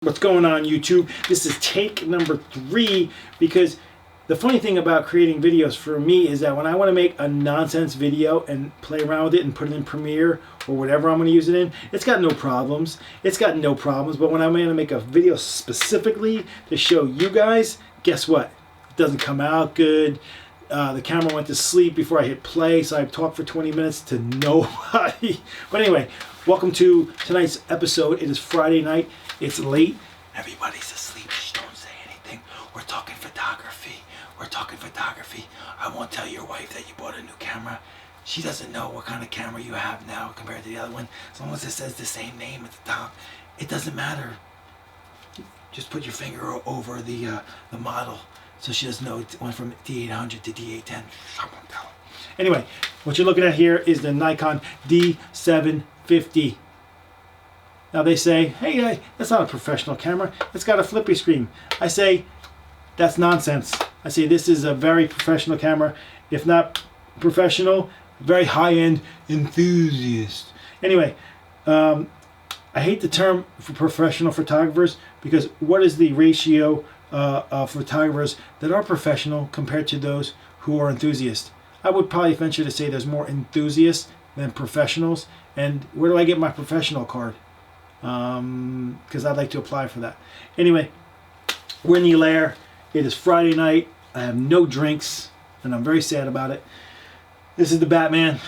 What's going on, YouTube? This is take number 3, because the funny thing about creating videos for me is that when I want to make a nonsense video and play around with it and put it in Premiere or whatever I'm going to use it in, it's got no problems. It's got no problems. But when I'm going to make a video specifically to show you guys, guess what? It doesn't come out good. The camera went to sleep before I hit play, so I've talked for 20 minutes to nobody. But anyway, welcome to tonight's episode. It is Friday night. It's late. Everybody's asleep. Shh, don't say anything. We're talking photography. We're talking photography. I won't tell your wife that you bought a new camera. She doesn't know what kind of camera you have now compared to the other one. As long as it says the same name at the top, it doesn't matter. Just put your finger over the model, so she doesn't know it went from D800 to D810. Anyway, what you're looking at here is the Nikon D750. Now they say, hey, that's not a professional camera. It's got a flippy screen. I say, that's nonsense. I say this is a very professional camera. If not professional, very high-end enthusiast. Anyway, I hate the term for professional photographers, because what is the ratio of photographers that are professional compared to those who are enthusiasts? I would probably venture to say there's more enthusiasts than professionals. And where do I get my professional card? Because I'd like to apply for that. Anyway, we're in the lair. It is Friday night. I have no drinks, and I'm very sad about it. This is the Batman.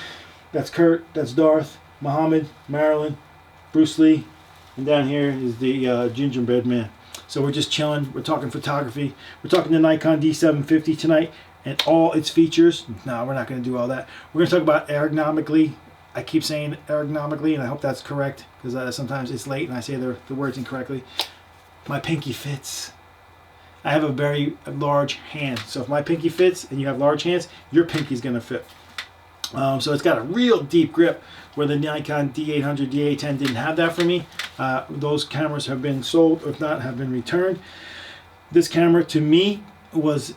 That's Kurt. That's Darth. Muhammad, Marilyn, Bruce Lee, and down here is the gingerbread man. So we're just chilling. We're talking photography. We're talking the Nikon D750 tonight and all its features. No, we're not going to do all that. We're going to talk about ergonomically. I keep saying ergonomically, and I hope that's correct, because sometimes it's late and I say the words incorrectly. My pinky fits. I have a very large hand, so if my pinky fits and you have large hands, your pinky's going to fit. So it's got a real deep grip, where the Nikon D800, D810 didn't have that for me. Those cameras have been sold, or if not, have been returned. This camera, to me, was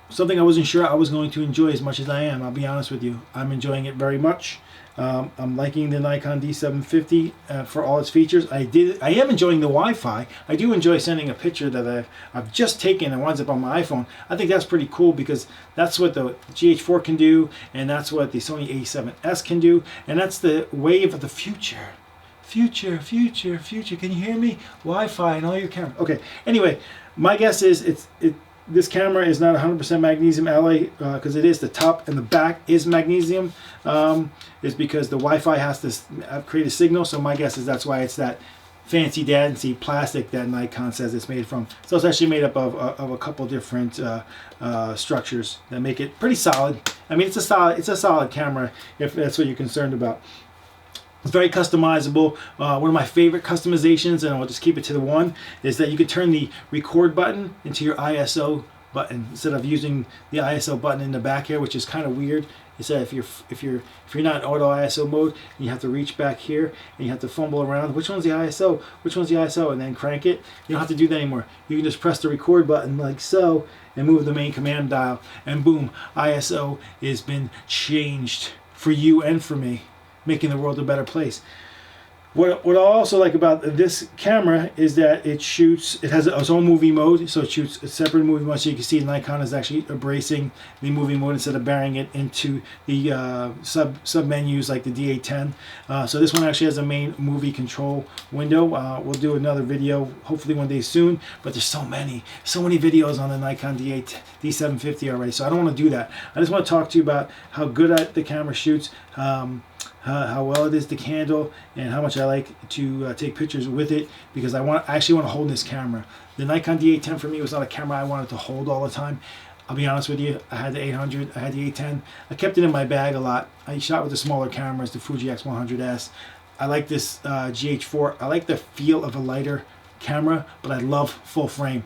something I wasn't sure I was going to enjoy as much as I am. I'll be honest with you. I'm enjoying it very much. I'm liking the Nikon D750 for all its features. I am enjoying the Wi-Fi. I do enjoy sending a picture that I've just taken and winds up on my iPhone. I think that's pretty cool, because that's what the GH4 can do, and that's what the Sony A7S can do, and that's the wave of the future. Future. Can you hear me? Wi-Fi and all your cameras. Okay. Anyway, my guess is this camera is not 100% magnesium alloy, because it is the top and the back is magnesium. Is because the Wi-Fi has to create a signal. So my guess is that's why it's that fancy fancy plastic that Nikon says it's made from. So it's actually made up of a couple different structures that make it pretty solid. I mean, it's a solid camera, if that's what you're concerned about. It's very customizable. One of my favorite customizations, and I'll just keep it to the one, is that you can turn the record button into your ISO button instead of using the ISO button in the back here, which is kind of weird. It said if you're not in auto ISO mode, you have to reach back here and you have to fumble around. Which one's the ISO? Which one's the ISO? And then crank it. You don't have to do that anymore. You can just press the record button like so and move the main command dial, and boom, ISO has been changed for you and for me, making the world a better place. What I also like about this camera is that it has its own movie mode, so it shoots a separate movie mode. So you can see Nikon is actually embracing the movie mode instead of burying it into the sub menus like the D810. So this one actually has a main movie control window. We'll do another video hopefully one day soon, but there's so many videos on the Nikon D750 already, so I don't want to do that. I just want to talk to you about how good the camera shoots, how well it is to handle, and how much I like to take pictures with it, because I actually want to hold this camera. The Nikon D810 for me was not a camera I wanted to hold all the time. I'll be honest with you. I had the 800, I had the 810. I kept it in my bag a lot. I shot with the smaller cameras, the Fuji X100S. I like this GH4. I like the feel of a lighter camera, but I love full frame.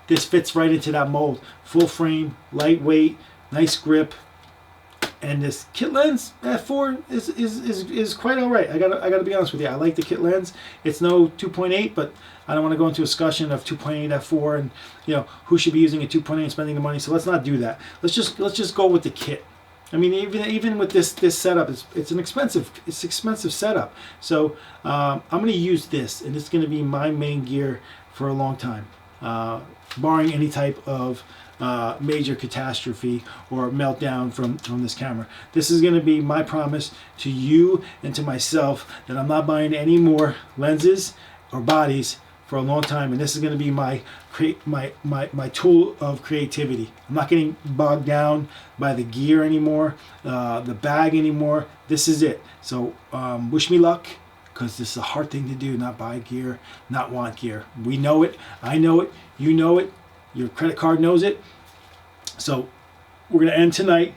This fits right into that mold. Full frame, lightweight, nice grip. And this kit lens f4 is quite all right. I gotta be honest with you. I like the kit lens. It's no 2.8, but I don't want to go into a discussion of 2.8 f4 and who should be using a 2.8 and spending the money. So let's not do that. Let's just go with the kit. I mean, even with this setup, it's an expensive setup. So I'm going to use this, and it's going to be my main gear for a long time, barring any type of major catastrophe or meltdown from this camera. This is going to be my promise to you and to myself that I'm not buying any more lenses or bodies for a long time, and this is going to be my tool of creativity. I'm not getting bogged down by the gear anymore, the bag anymore. This is it. So wish me luck, because this is a hard thing to do, not buy gear, not want gear. We know it, I know it, you know it, your credit card knows it. So we're going to end tonight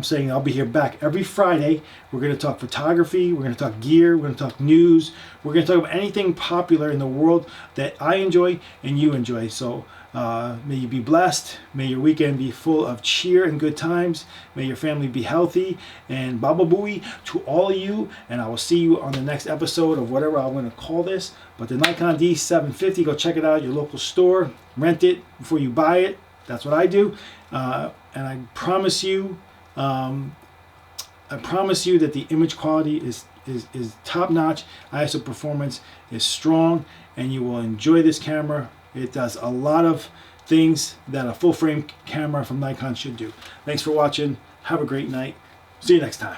saying I'll be here back every Friday. We're going to talk photography, we're going to talk gear, we're going to talk news, we're going to talk about anything popular in the world that I enjoy and you enjoy. So may you be blessed, may your weekend be full of cheer and good times, may your family be healthy, and Baba Booey to all of you, and I will see you on the next episode of whatever I'm going to call this. But the Nikon D750, go check it out at your local store, rent it before you buy it. That's what I do, and I promise you that the image quality is top notch. ISO performance is strong, and you will enjoy this camera. It does a lot of things that a full frame camera from Nikon should do. Thanks for watching. Have a great night. See you next time.